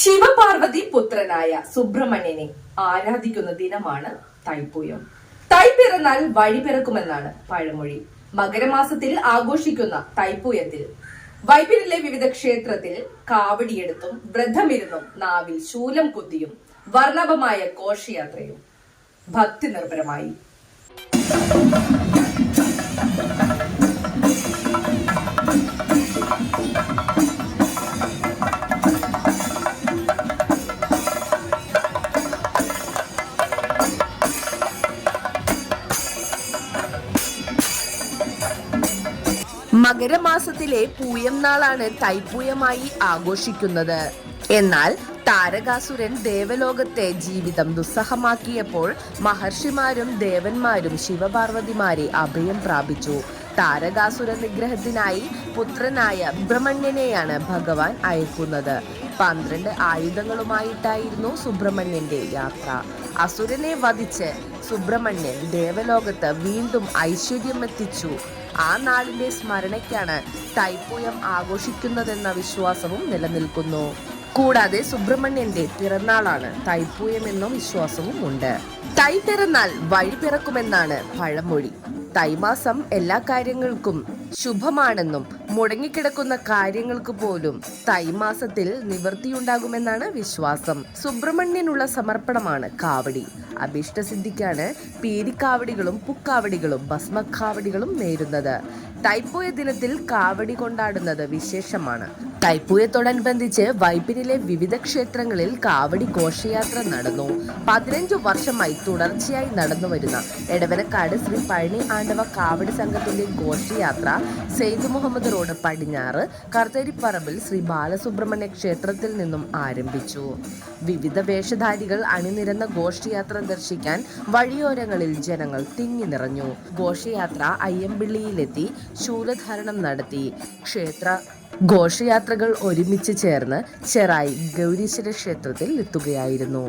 ശിവപാർവതി പുത്രനായ സുബ്രഹ്മണ്യനെ ആരാധിക്കുന്ന ദിനമാണ് തൈപ്പൂയം. തൈപ്പിറന്നാൽ വഴി പിറക്കുമെന്നാണ് പഴമൊഴി. മകരമാസത്തിൽ ആഘോഷിക്കുന്ന തൈപ്പൂയത്തിൽ വൈപ്പിനിലെ വിവിധ ക്ഷേത്രത്തിൽ കാവടിയെടുത്തും വ്രതമിരുന്നും നാവിൽ ശൂലം കുത്തിയും വർണ്ണവമായ ഘോഷയാത്രയും ഭക്തി നിർഭരമായി. മകരമാസത്തിലെ പൂയം നാളാണ് തൈപ്പൂയമായി ആഘോഷിക്കുന്നത്. എന്നാൽ താരകാസുരൻ ദേവലോകത്തെ ജീവിതം ദുസ്സഹമാക്കിയപ്പോൾ മഹർഷിമാരും ദേവന്മാരും ശിവപാർവതിമാരെ അഭയം പ്രാപിച്ചു. താരകാസുര നിഗ്രഹത്തിനായി പുത്രനായ സുബ്രഹ്മണ്യനെയാണ് ഭഗവാൻ അയക്കുന്നത്. 12 ആയുധങ്ങളുമായിട്ടായിരുന്നു സുബ്രഹ്മണ്യന്റെ യാത്ര. അസുരനെ വധിച്ച് സുബ്രഹ്മണ്യൻ ദേവലോകത്ത് വീണ്ടും ഐശ്വര്യമെത്തിച്ചു. ആ നാളിന്റെ സ്മരണയ്ക്കാണ് തൈപ്പൂയം ആഘോഷിക്കുന്നതെന്ന വിശ്വാസവും നിലനിൽക്കുന്നു. കൂടാതെ സുബ്രഹ്മണ്യന്റെ പിറന്നാളാണ് തൈപ്പൂയം എന്ന വിശ്വാസവും ഉണ്ട്. തൈ പിറന്നാൽ വഴി പിറക്കുമെന്നാണ് പഴമൊഴി. തൈമാസം എല്ലാ കാര്യങ്ങൾക്കും ശുഭമാണെന്നും മുടങ്ങിക്കിടക്കുന്ന കാര്യങ്ങൾക്ക് പോലും തൈമാസത്തിൽ നിവൃത്തിയുണ്ടാകുമെന്നാണ് വിശ്വാസം. സുബ്രഹ്മണ്യനുള്ള സമർപ്പണമാണ് കാവടി. അഭീഷ്ടസിദ്ധിക്കാണ് പീരിക്കാവടികളും പുക്കാവടികളും ഭസ്മക്കാവടികളും നേരുന്നത്. തൈപ്പൂയ ദിനത്തിൽ കാവടി കൊണ്ടാടുന്നത് വിശേഷമാണ്. തൈപ്പൂയത്തോടനുബന്ധിച്ച് വൈപ്പിനിലെ വിവിധ ക്ഷേത്രങ്ങളിൽ കാവടി ഘോഷയാത്ര നടന്നു. 15 വർഷമായി തുടർച്ചയായി നടന്നുവരുന്ന എടവനക്കാട് ശ്രീ പഴനി ആണ്ടവ കാവടി സംഘത്തിന്റെ ഘോഷയാത്ര സെയ്ദ് മുഹമ്മദ് റോഡ് പടിഞ്ഞാറ് കർത്തരിപ്പറമ്പിൽ ശ്രീ ബാലസുബ്രഹ്മണ്യ ക്ഷേത്രത്തിൽ നിന്നും ആരംഭിച്ചു. വിവിധ വേഷധാരികൾ അണിനിരന്ന ഘോഷയാത്ര ദർശിക്കാൻ വഴിയോരങ്ങളിൽ ജനങ്ങൾ തിങ്ങി നിറഞ്ഞു. ഘോഷയാത്ര അയ്യമ്പിള്ളിയിലെത്തി ശൂലധാരണം നടത്തി. ക്ഷേത്ര ഘോഷയാത്രകൾ ഒരുമിച്ച് ചേർന്ന് ചെറായി ഗൗരീശ്വര ക്ഷേത്രത്തിൽ എത്തുകയായിരുന്നു.